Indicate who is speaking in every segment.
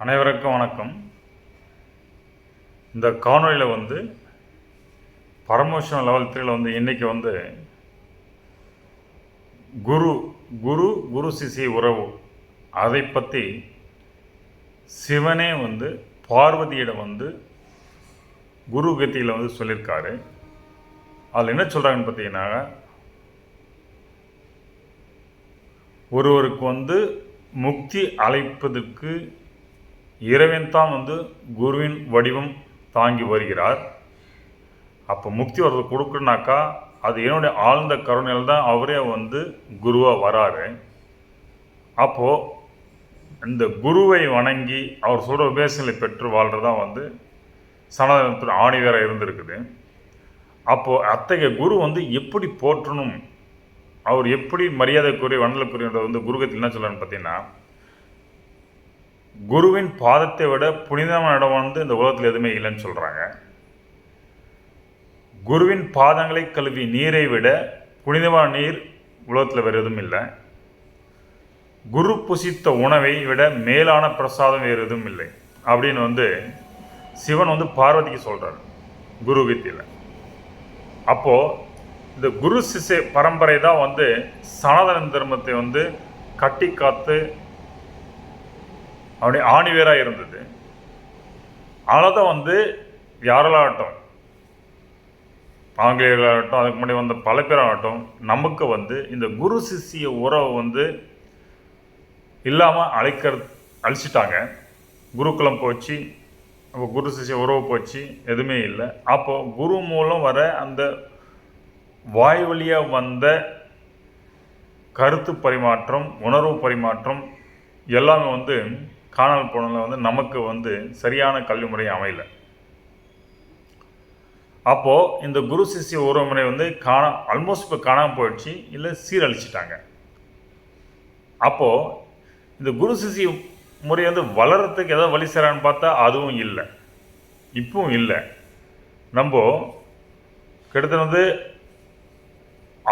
Speaker 1: அனைவருக்கும் வணக்கம். இந்த காணொலியில் பரமோஷன் லெவல் 3 இன்றைக்கி குரு சிஷி உறவு அதை பற்றி சிவனே பார்வதியிடம் குரு கத்தியில் சொல்லியிருக்காரு. அதில் என்ன சொல்கிறாங்கன்னு பார்த்தீங்கன்னா, ஒருவருக்கு முக்தி அழைப்பதற்கு இறைவன் தான் குருவின் வடிவம் தாங்கி வருகிறார். அப்போ முக்தி ஒருத்தர் கொடுக்குனாக்கா அது என்னுடைய ஆழ்ந்த கருணையில் தான் அவரே குருவாக வராரு. அப்போது இந்த குருவை வணங்கி அவர் சொல்கிற உபதேசங்களை பெற்று வாழ்கிறதான் சனாதனத்தின் ஆணி வேற இருந்திருக்குது. அப்போது அத்தகைய குரு எப்படி போற்றணும், அவர் எப்படி மரியாதைக்குரிய வண்டலுக்குரியன்ற குருகத்தில் என்ன சொல்லணும்னு பார்த்தீங்கன்னா, குருவின் பாதத்தை விட புனிதமான இடம் இந்த உலகத்தில் எதுவுமே இல்லைன்னு சொல்கிறாங்க. குருவின் பாதங்களை கழுவி நீரை விட புனிதமான நீர் உலகத்தில் வேறு எதுவும் இல்லை. குரு புசித்த உணவை விட மேலான பிரசாதம் வேறு எதுவும் இல்லை அப்படின்னு சிவன் பார்வதிக்கு சொல்கிறார் குரு கத்தியில். அப்போது இந்த குரு சிஷ்ய பரம்பரை தான் சனாதன தர்மத்தை கட்டி காத்து அவனுடைய ஆணிவேராக இருந்தது. அதனால் தான் யாரெல்லாகட்டும், ஆங்கிலேயர்களாகட்டும், அதுக்கு முன்னாடி பல பேராகட்டும், நமக்கு இந்த குரு சிஷ்ய உறவை இல்லாமல் அழிச்சிட்டாங்க. குருகுலம் போச்சு, அப்போ குரு சிஷ்ய உறவு போச்சு, எதுவுமே இல்லை. அப்போது குரு மூலம் வர அந்த வாய் வழியாக வந்த கருத்து பரிமாற்றம், உணர்வு பரிமாற்றம் எல்லாமே காணல் போனதில் நமக்கு சரியான கல்வி முறை அமையலை. அப்போது இந்த குரு சிஷ்ய உறவுமுறை ஆல்மோஸ்ட் இப்போ காணாமல் போயிடுச்சு, இல்லை சீரழிச்சிட்டாங்க. அப்போது இந்த குரு சிஷ்ய முறை வளர்கிறதுக்கு ஏதாவது வழி செய்கிறான்னு பார்த்தா அதுவும் இல்லை, இப்பவும் இல்லை. நம்ம கிட்டத்தட்ட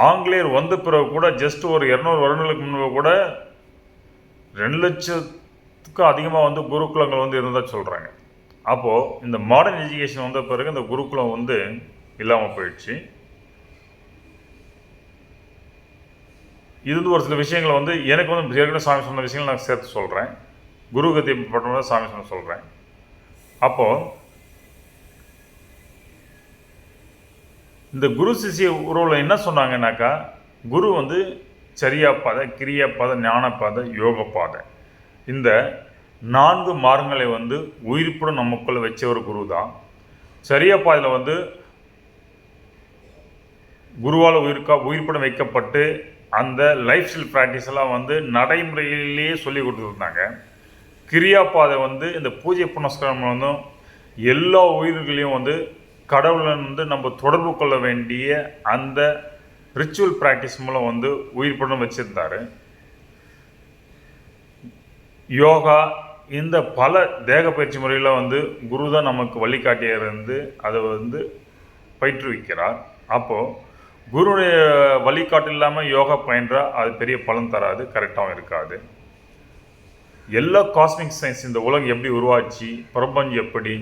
Speaker 1: ஆங்கிலேயர் வந்த பிறகு கூட ஜஸ்ட் ஒரு 200 வருடங்களுக்கு முன்பு கூட 2 லட்சத்துக்கும் அதிகமாக குருகுலங்கள் இருந்தால் சொல்கிறாங்க. அப்போது இந்த மாடர்ன் எஜுகேஷன் வந்த பிறகு இந்த குருகுலம் இல்லாமல் போயிடுச்சு. இது ஒரு சில விஷயங்கள் எனக்கு ஏற்கனவே சாமி சொன்ன விஷயங்கள் நான் சேர்த்து சொல்கிறேன். குரு கத்தி பட்டமாக சாமி சொன்ன சொல்கிறேன். அப்போது இந்த குரு சிஷ்ய உறவில் என்ன சொன்னாங்கன்னாக்கா, குரு சரியாப்பாத, கிரியாப்பாத, ஞானப்பாத, யோகப்பாத, இந்த 4 மார்க்கங்களை உயிர்ப்புடன் நமக்குள்ளே வச்ச ஒரு குரு தான். சரியாப்பாதையில் குருவால் உயிர்ப்புடன் வைக்கப்பட்டு அந்த லைஃப் ஸ்டைல் ப்ராக்டிஸ் எல்லாம் நடைமுறையிலேயே சொல்லி கொடுத்துருந்தாங்க. கிரியாப்பாதை இந்த பூஜை புனஸ்காரம் எல்லா உயிர்களையும் கடவுளை நம்ம தொடர்பு கொள்ள வேண்டிய அந்த ரிச்சுவல் ப்ராக்டிஸ் மூலம் உயிர்ப்புடன் வச்சுருந்தார். யோகா, இந்த பல தேக பயிற்சி முறையில் குரு தான் நமக்கு வழிகாட்டியாக இருந்து அதை பயிற்றுவிக்கிறார். அப்போது குருடைய வழிகாட்டு இல்லாமல் யோகா பயின்றால் அது பெரிய பலன் தராது, கரெக்டாகவும் இருக்காது. எல்லா காஸ்மிக் சயின்ஸ், இந்த உலகம் எப்படி உருவாச்சு, பிரபஞ்சம் எப்படி,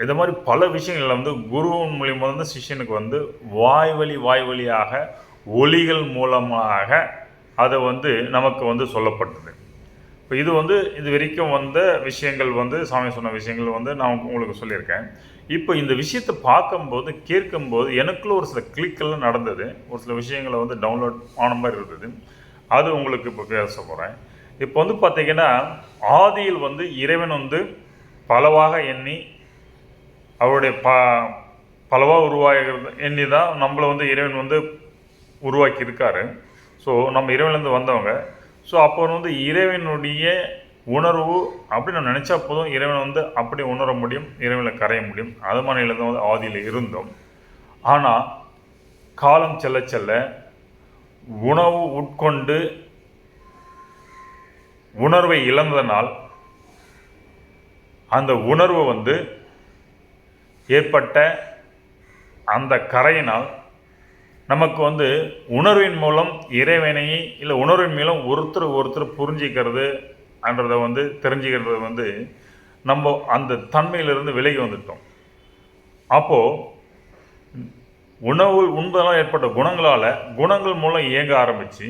Speaker 1: இந்த மாதிரி பல விஷயங்கள் குருவின் மூலியமாக சிஷ்யனுக்கு வாய் வழியாக ஒலிகள் மூலமாக அதை நமக்கு சொல்லப்பட்டது. இப்போ இது வரைக்கும் வந்த விஷயங்கள் சாமி சொன்ன விஷயங்கள் நான் உங்களுக்கு சொல்லியிருக்கேன். இப்போ இந்த விஷயத்தை பார்க்கும்போது கேட்கும்போது எனக்குள்ள ஒரு சில கிளிக்கெல்லாம் நடந்தது, ஒரு சில விஷயங்களை டவுன்லோட் ஆன மாதிரி இருந்தது. அது உங்களுக்கு இப்போ பேச போகிறேன். இப்போ பார்த்தீங்கன்னா, ஆதியில் இறைவன் பலவாக எண்ணி அவருடைய பலவாக உருவாகிறது எண்ணி தான் நம்மளை இறைவன் உருவாக்கி இருக்காரு. ஸோ நம்ம இறைவன்லேருந்து வந்தவங்க. ஸோ அப்போ இறைவனுடைய உணர்வு அப்படி நம்ம நினச்சா போதும், இறைவன் அப்படி உணர முடியும், இறைவனில் கரைய முடியும். அது மாதிரிலேருந்து ஆதியில் இருந்தோம். ஆனால் காலம் செல்ல செல்ல உணவு உட்கொண்டு உணர்வை இழந்ததனால் அந்த உணர்வு ஏற்பட்ட அந்த கரையினால் நமக்கு உணர்வின் மூலம் இறைவனை இல்லை உணர்வின் மூலம் ஒருத்தர் புரிஞ்சிக்கிறது, என்றதை வந்து தெரிஞ்சுக்கிறது வந்து நம்ம அந்த தன்மையிலிருந்து விலகி வந்துட்டோம். அப்போது உணவு உண்பதனால் ஏற்பட்ட குணங்கள் மூலம் இயங்க ஆரம்பித்து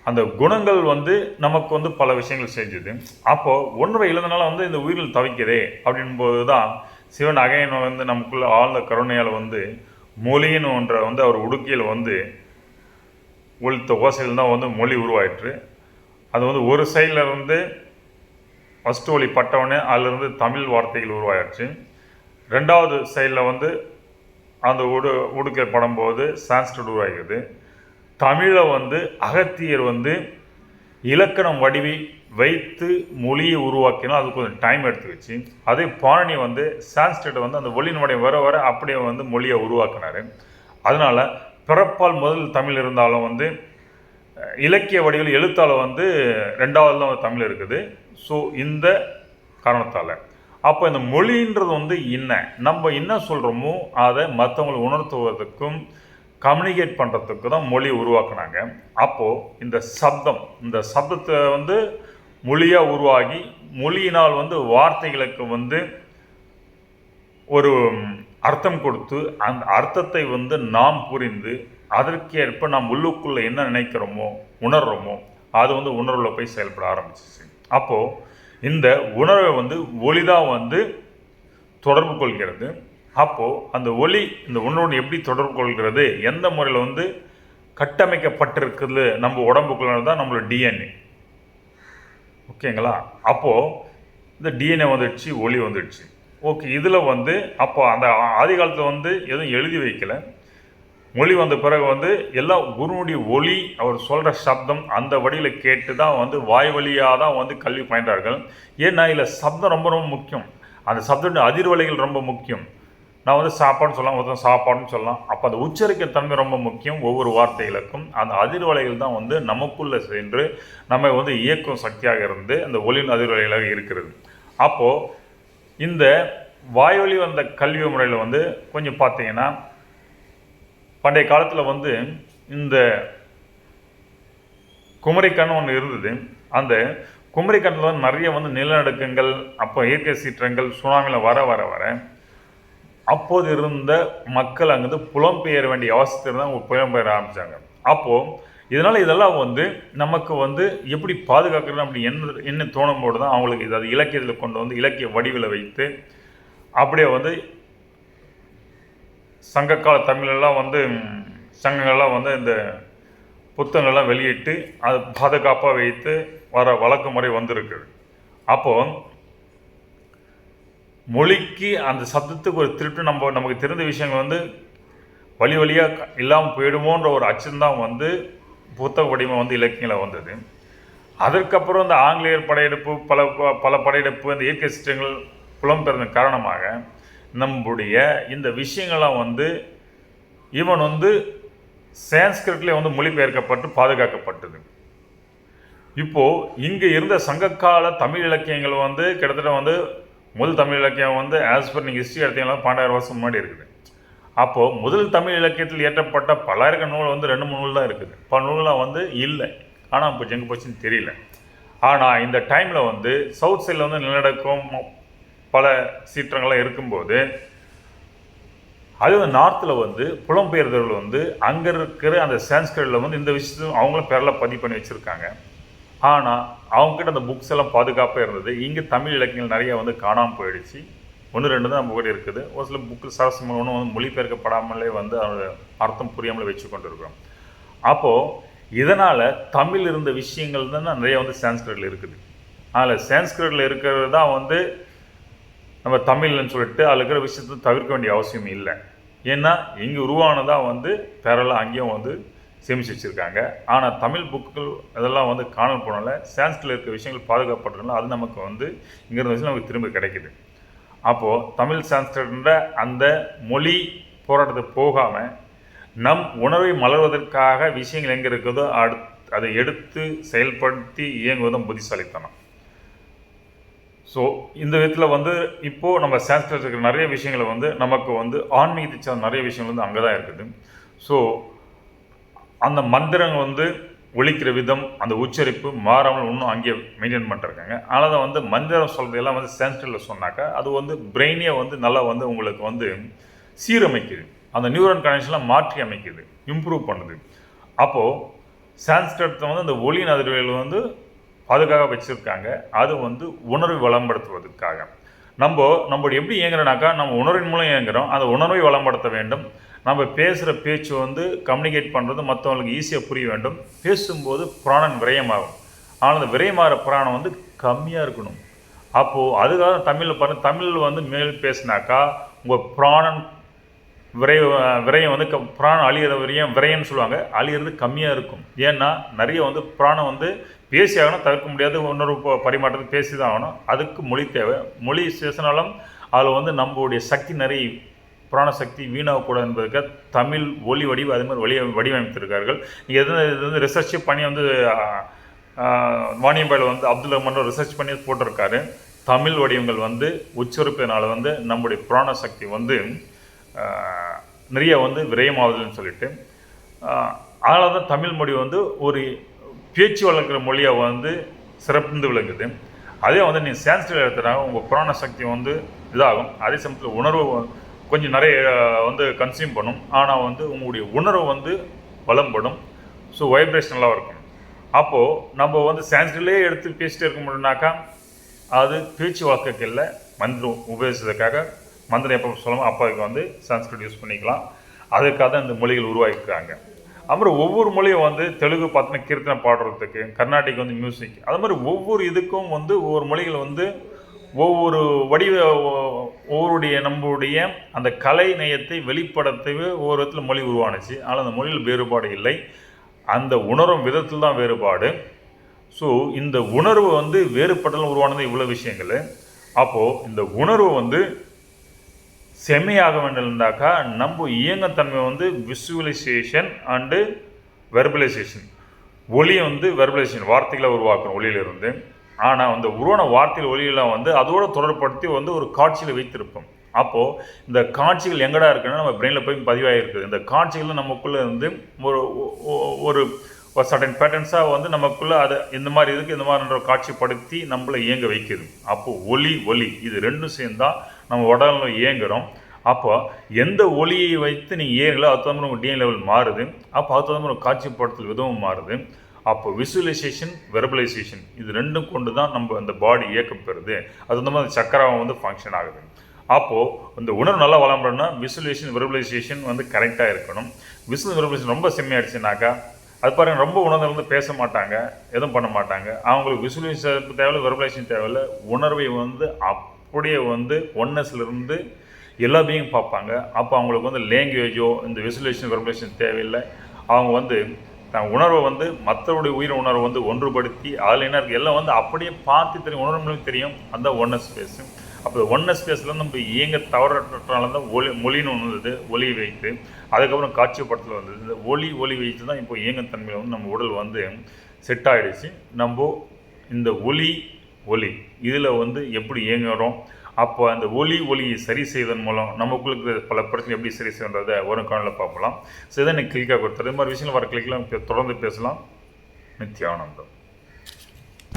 Speaker 1: அந்த குணங்கள் வந்து நமக்கு வந்து பல விஷயங்கள் செஞ்சுது. அப்போது ஒன்றை இழந்தனால வந்து இந்த உயிரில் தவிக்குதே அப்படின்போது தான் சிவன் அகையன் வந்து நமக்குள்ள ஆழ்ந்த கருணையால் வந்து மொழின்னு ஒன்றை வந்து அவர் உடுக்கையில் வந்து ஒழித்த ஓசையில் தான் வந்து மொழி உருவாயிற்று. அது வந்து ஒரு சைடில் இருந்து ஃபஸ்ட்டு ஒளி பட்டவொடனே அதிலிருந்து தமிழ் வார்த்தைகள் உருவாயிடுச்சு. ரெண்டாவது சைடில் வந்து அந்த உடுக்கை படும்போது சான்ஸ்கிரிட் உருவாகிறது. தமிழை வந்து அகத்தியர் வந்து இலக்கணம் வடிவி வைத்து மொழியை உருவாக்கினா அது கொஞ்சம் டைம் எடுத்துக்கிச்சு. அதே பாணி வந்து சான்ஸ்கிரிட்டை வந்து அந்த ஒளியினுடைய வர அப்படியே வந்து மொழியை உருவாக்கினார். அதனால் பிறப்பால் முதல் தமிழ் இருந்தாலும் வந்து இலக்கிய வடிவில் எழுத்தால் வந்து ரெண்டாவது தான் தமிழ் இருக்குது. ஸோ இந்த காரணத்தால் அப்போ இந்த மொழின்றது வந்து நம்ம என்ன சொல்கிறோமோ அதை மற்றவங்களுக்கு உணர்த்துவதற்கும் கம்யூனிகேட் பண்ணுறதுக்கு தான் மொழி உருவாக்குனாங்க. அப்போது இந்த சப்தத்தை வந்து மொழியாக உருவாகி மொழியினால் வந்து வார்த்தைகளுக்கு வந்து ஒரு அர்த்தம் கொடுத்து அந்த அர்த்தத்தை வந்து நாம் புரிந்து அதற்கேற்ப நாம் உள்ளுக்குள்ளே என்ன நினைக்கிறோமோ உணர்கிறோமோ அது வந்து உணர்வில் போய் செயல்பட ஆரம்பிச்சிச்சு. அப்போது இந்த உணர்வை வந்து ஒளிதான் வந்து தொடர்பு கொள்கிறது. அப்போது அந்த ஒளி இந்த உணர்வுடன் எப்படி தொடர்பு கொள்கிறது, எந்த முறையில் வந்து கட்டமைக்கப்பட்டிருக்குது நம்ம உடம்புக்குள்ள தான் நம்மளோட டிஎன்ஏ. ஓகேங்களா? அப்போது இந்த டிஎன்ஏ வந்துடுச்சு, ஒளி வந்துடுச்சு. ஓகே, இதில் வந்து அப்போ அந்த ஆதி காலத்தில் வந்து எதுவும் எழுதி வைக்கல. மொழி வந்த பிறகு வந்து எல்லாம் குருனுடைய ஒளி அவர் சொல்கிற சப்தம் அந்த வழியில் கேட்டு தான் வந்து வாய் வழியாக தான் வந்து கல்வி பயின்றார்கள். ஏன்னா இதில் சப்தம் ரொம்ப ரொம்ப முக்கியம். அந்த சப்தத்துடைய அதிர்வலைகள் ரொம்ப முக்கியம். நான் வந்து சாப்பாடுன்னு சொல்லலாம், ஒருத்தன் சாப்பாடுன்னு சொல்லலாம். அப்போ அந்த உச்சரிக்க தன்மை ரொம்ப முக்கியம். ஒவ்வொரு வார்த்தைகளுக்கும் அந்த அதிர்வலைகள் தான் வந்து நமக்குள்ளே சென்று நம்ம வந்து இயக்கும் சக்தியாக இருந்து அந்த ஒளியின் அதிர்வலைகளாக இருக்கிறது. அப்போது இந்த வாய்வழி வந்த கல்வி முறையில் வந்து கொஞ்சம் பார்த்தீங்கன்னா பண்டைய காலத்தில் வந்து இந்த குமரிக்கண் ஒன்று இருந்தது. அந்த குமரிக்கண்ணில் வந்து நிறைய வந்து நிலநடுக்கங்கள், அப்போ இயற்கை சீற்றங்கள், சுனாமியில் வர வர வர அப்போது இருந்த மக்கள் அங்கே புலம்பெயர வேண்டிய அவசியத்தில் தான் புலம்பெயர ஆரம்பித்தாங்க. அப்போது இதெல்லாம் வந்து நமக்கு வந்து எப்படி பாதுகாக்கிறது அப்படி என்ன தோணும்போது தான் அவங்களுக்கு அது இலக்கியத்தில் கொண்டு வந்து இலக்கிய வடிவில் வைத்து அப்படியே வந்து சங்ககால தமிழெல்லாம் வந்து சங்கங்கள்லாம் வந்து இந்த புத்தகங்கள்லாம் வெளியிட்டு அது பாதுகாப்பாக வைத்து வர வழக்கு முறை வந்திருக்குது. அப்போது மொழிக்கு அந்த சப்தத்துக்கு ஒரு திருட்டு நமக்கு தெரிந்த விஷயங்கள் வந்து வழியாக இல்லாமல் போயிடுமோன்ற ஒரு அச்சம்தான் வந்து புத்தக வடிவம் வந்து இலக்கியங்களில் வந்தது. அதற்கப்புறம் இந்த ஆங்கிலேயர் படையெடுப்பு பல படையெடுப்பு இந்த இயற்கை சீற்றங்கள் புலம்பெயர்ந்த காரணமாக நம்முடைய இந்த விஷயங்கள்லாம் வந்து ஈவன் வந்து சான்ஸ்கிரிட்லேயே வந்து மொழிபெயர்க்கப்பட்டு பாதுகாக்கப்பட்டது. இப்போது இங்கே இருந்த சங்ககால தமிழ் இலக்கியங்கள் வந்து கிட்டத்தட்ட வந்து முதல் தமிழ் இலக்கியம் வந்து ஆஸ் பர் நீங்கள் ஹிஸ்ட்ரி எடுத்தீங்கன்னா 1200 வருஷம் முன்னாடி இருக்குது. அப்போது முதல் தமிழ் இலக்கியத்தில் இயற்றப்பட்ட பல்லாயிரக்க நூல் வந்து 2-3 நூல் தான் இருக்குது. பல நூல்லாம் வந்து இல்லை, ஆனால் இப்போ எங்கே போச்சுன்னு தெரியல. ஆனால் இந்த டைமில் வந்து சவுத் சைடில் வந்து நிலநடுக்கம் பல சீற்றங்கள்லாம் இருக்கும்போது அது நார்த்தில் வந்து புலம்பெயர்ந்தவர்கள் வந்து அங்கே இருக்கிற அந்த சான்ஸ்கிரிட்டில் வந்து இந்த விஷயத்தையும் அவங்களும் பேரில் பதிவு பண்ணி வச்சுருக்காங்க. ஆனால் அவங்ககிட்ட அந்த புக்ஸ் எல்லாம் பாதுகாப்பாக இருந்தது. இங்கே தமிழ் இலக்கியங்கள் நிறைய வந்து காணாமல் போயிடுச்சு. 1-2 தான் நம்ம கூட இருக்குது. ஒரு சில புக்கு சரசம் ஒன்றும் வந்து மொழிபெயர்க்கப்படாமலே வந்து அதோட அர்த்தம் புரியாமலே வச்சு கொண்டு இருக்கிறோம். அப்போது இதனால் தமிழ் இருந்த விஷயங்கள் தான் நிறைய வந்து சான்ஸ்கிரிட்டில் இருக்குது. அதில் சான்ஸ்கிரிட்டில் இருக்கிறது தான் வந்து நம்ம தமிழ்னு சொல்லிட்டு அதில் இருக்கிற விஷயத்தை தவிர்க்க வேண்டிய அவசியம் இல்லை. ஏன்னா இங்கே உருவானதாக வந்து பேரெல்லாம் அங்கேயும் வந்து சேமித்து வச்சுருக்காங்க. ஆனால் தமிழ் புக்குகள் அதெல்லாம் வந்து காணல் போனால சான்ஸ்கிரிட்டில் இருக்கிற விஷயங்கள் பாதுகாப்படுறதுனால அது நமக்கு வந்து இங்கிருந்த விஷயம் நமக்கு திரும்ப கிடைக்குது. அப்போது தமிழ் சான்ஸ்கிரிட்ன்ற அந்த மொழி போராட்டத்தை போகாமல் நம் உணர்வை மலர்வதற்காக விஷயங்கள் எங்கே இருக்குதோ அதை எடுத்து செயல்படுத்தி இயங்குவதும் புத்திசாலித்தனம். ஸோ இந்த விதத்தில் வந்து இப்போது நம்ம சான்ஸ்கிரிட் இருக்கிற நிறைய விஷயங்களை வந்து நமக்கு வந்து ஆன்மீகத்தை சார்ந்த நிறைய விஷயங்கள் வந்து அங்கே தான் இருக்குது. ஸோ அந்த மந்திரங்கள் வந்து ஒலிக்கிற விதம் அந்த உச்சரிப்பு மாறாமல் இன்னும் அங்கேயே மெயின்டைன் பண்ணிருக்காங்க. ஆனால் தான் வந்து மந்திரம் சொல்கிறதெல்லாம் வந்து சான்ஸ்கிரிட்டில் சொன்னாக்கா அது வந்து பிரெயினே வந்து நல்லா வந்து உங்களுக்கு வந்து சீரமைக்குது, அந்த நியூரன் கனெக்ஷன்லாம் மாற்றி அமைக்குது, இம்ப்ரூவ் பண்ணுது. அப்போது சான்ஸ்கிரிட்டை வந்து அந்த ஒலியின் அதிர்வுகள் வந்து அதுக்காக வச்சுருக்காங்க. அது வந்து உணர்வை வளம்படுத்துவதற்காக. நம்ம எப்படி இயங்குறோம்னாக்கா நம்ம உணர்வின் மூலம் இயங்குகிறோம். அந்த உணர்வை வளம்படுத்த வேண்டும். நம்ம பேசுகிற பேச்சு வந்து கம்யூனிகேட் பண்ணுறது மற்றவங்களுக்கு ஈஸியாக புரிய வேண்டும். பேசும்போது பிராணன் விரயமாகும். ஆனால் அந்த விரயமாகிற பிராணம் வந்து கம்மியாக இருக்கணும். அப்போது அதுக்காக தமிழில் பாருங்கள், தமிழில் வந்து மேல் பேசினாக்கா உங்கள் பிராணன் விரயம் வந்து பிராணம் அழியிற விரயம்னு சொல்லுவாங்க, அழியிறது கம்மியாக இருக்கும். ஏன்னா நிறைய வந்து பிராணம் வந்து பேசி ஆகணும், தவிர்க்க முடியாது, உணர்வு பரிமாற்றத்துக்கு பேசி தான் ஆகணும். அதுக்கு மொழி தேவை. மொழி பேசினாலும் அதில் வந்து நம்மளுடைய சக்தி நிறைய பிராணசக்தி வீணாகக்கூடாது என்பதற்காக தமிழ் ஒலி வடிவு அது மாதிரி வடிவமைத்திருக்கார்கள். இது வந்து ரிசர்ச்சே பண்ணி வந்து வாணியம்பாயில் வந்து அப்துல் ரஹ்மான் ரிசர்ச் பண்ணி போட்டிருக்காரு. தமிழ் வடிவங்கள் வந்து உச்சரிப்பதனால வந்து நம்முடைய பிராணசக்தி வந்து நிறைய வந்து விரயமாகுதுன்னு சொல்லிட்டு, அதனால தான் தமிழ் மொழி வந்து ஒரு பேச்சு வளர்க்குற மொழியாக வந்து சிறப்புந்து விளங்குது. அதே வந்து நீங்கள் சான்ஸ்கிரிட் எடுத்துட்டாங்க உங்கள் புராண சக்தி வந்து இதாகும். அதே சமயத்தில் உணர்வு கொஞ்சம் நிறைய வந்து கன்சியூம் பண்ணும். ஆனால் வந்து உங்களுடைய உணர்வு வந்து பலம்படும். ஸோ வைப்ரேஷனலாக இருக்கும். அப்போது நம்ம வந்து சான்ஸ்கிரிட்லேயே எடுத்து பேசிட்டே இருக்க முடியும்னாக்கா அது பேச்சு வழக்குக்கு இல்லை, மந்திரம் உபயோகிச்சதுக்காக மந்திரம் எப்போ சொல்லணும் அப்பாவுக்கு வந்து சான்ஸ்கிரிட் யூஸ் பண்ணிக்கலாம். அதுக்காக தான் இந்த மொழிகள் உருவாக்கிக்கிறாங்க. அப்புறம் ஒவ்வொரு மொழியும் வந்து தெலுங்கு பார்த்தீங்கன்னா கீர்த்தனை பாடுறதுக்கு, கர்நாடிக் வந்து மியூசிக், அது மாதிரி ஒவ்வொரு இதுக்கும் வந்து ஒவ்வொரு மொழிகள் வந்து ஒவ்வொரு ஒவ்வொருடைய நம்மளுடைய அந்த கலை நயத்தை வெளிப்படுத்தவே ஒவ்வொரு விதத்தில் மொழி உருவானுச்சு. ஆனால் அந்த மொழியில் வேறுபாடு இல்லை, அந்த உணரும் விதத்தில் தான் வேறுபாடு. ஸோ இந்த உணர்வு வந்து வேறுபட்டாலும் உருவானது இவ்வளோ விஷயங்கள். அப்போது இந்த உணர்வு வந்து செம்மையாக வேண்டும் இருந்தாக்கா நம்ம இயங்கத்தன்மை வந்து விசுவலைசேஷன் அண்டு வெர்பலைசேஷன். ஒளி வந்து வெர்பலைசேஷன் வார்த்தைகளை உருவாக்கணும் ஒளியிலிருந்து. ஆனால் அந்த உருவான வார்த்தைகள் ஒளியெல்லாம் வந்து அதோடு தொடர்படுத்தி வந்து ஒரு காட்சியில் வைத்திருப்போம். அப்போது இந்த காட்சிகள் எங்கடா இருக்குன்னா நம்ம பிரெயினில் போய் பதிவாகிருக்குது. இந்த காட்சிகள் நமக்குள்ளே இருந்து ஒரு ஒரு சர்டன் பேட்டர்ன்ஸாக வந்து நமக்குள்ளே அதை இந்த மாதிரி இதுக்கு இந்த மாதிரின்ற காட்சிப்படுத்தி நம்மளை இயங்க வைக்குது. அப்போது ஒளி இது ரெண்டும் சேர்ந்தால் நம்ம உடல்ல இயங்குகிறோம். அப்போ எந்த ஒளியை வைத்து நீங்கள் ஏறீங்களோ அது தகுந்த உங்கள் டிஎன் லெவல் மாறுது. அப்போ அது தகுந்த ஒரு காட்சிப்படுத்தல் விதமும் மாறுது. அப்போ விசுவலைசேஷன் வெர்பலைசேஷன் இது ரெண்டும் கொண்டு தான் நம்ம அந்த பாடி இயக்கம் பெறுது. அது வந்து மாதிரி சக்கராவும் வந்து ஃபங்க்ஷன் ஆகுது. அப்போது இந்த உணர்வு நல்லா வளம்புறோன்னா விசுவலைசேஷன் வெர்பலைசேஷன் வந்து கரெக்டாக இருக்கணும். விசுவல் வெர்பலைசேஷன் ரொம்ப செம்மையாயிடுச்சுனாக்கா அது பாருங்கள் ரொம்ப உணர்ந்து பேச மாட்டாங்க, எதுவும் பண்ண மாட்டாங்க. அவங்களுக்கு விசுவலைசேஷன் தேவையில்லை, வெர்பலைசேஷன் தேவையில்லை. உணர்வை வந்து அப்படியே வந்து ஒன்னஸ்லேருந்து எல்லா பீயிங் பார்ப்பாங்க. அப்போ அவங்களுக்கு வந்து லேங்குவேஜோ இந்த விசுவலைசேஷன் வெர்பலைசேஷன் தேவையில்லை. அவங்க வந்து தன் உணர்வை வந்து மற்றவருடைய உயிர் உணர்வை வந்து ஒன்றுபடுத்தி அதில் என்ன இருக்குது எல்லாம் வந்து அப்படியே பார்த்து தெரியும், உணர்வுகளுக்கு தெரியும். அந்த ஒன்னஸ் ஸ்பேஸு. அப்போ ஒன்னஸ் ஸ்பேஸில் நம்ம இயங்க தவறனால தான் மொழின்னு ஒன்று வந்தது, ஒளி வைத்து அதுக்கப்புறம் காட்சிப்படுத்தல் வந்தது. இந்த ஒளி வைத்து தான் இப்போ இயங்கத்தன்மையில் வந்து நம்ம உடல் வந்து செட் ஆகிடுச்சு. நம்ம இந்த ஒளி இதில் வந்து எப்படி இயங்குகிறோம், அப்போ அந்த ஒளியை சரி செய்வதன் மூலம் நமக்குள்ள பல பிரச்சனை எப்படி சரி செய்யன்றதை ஒரு காணொலியில் பார்க்கலாம். ஸோ இதை எனக்கு கிளிக்காக கொடுத்துரு. இது மாதிரி விஷயங்கள் வர கிளிக்கெலாம் தொடர்ந்து பேசலாம். நித்யானந்தம்.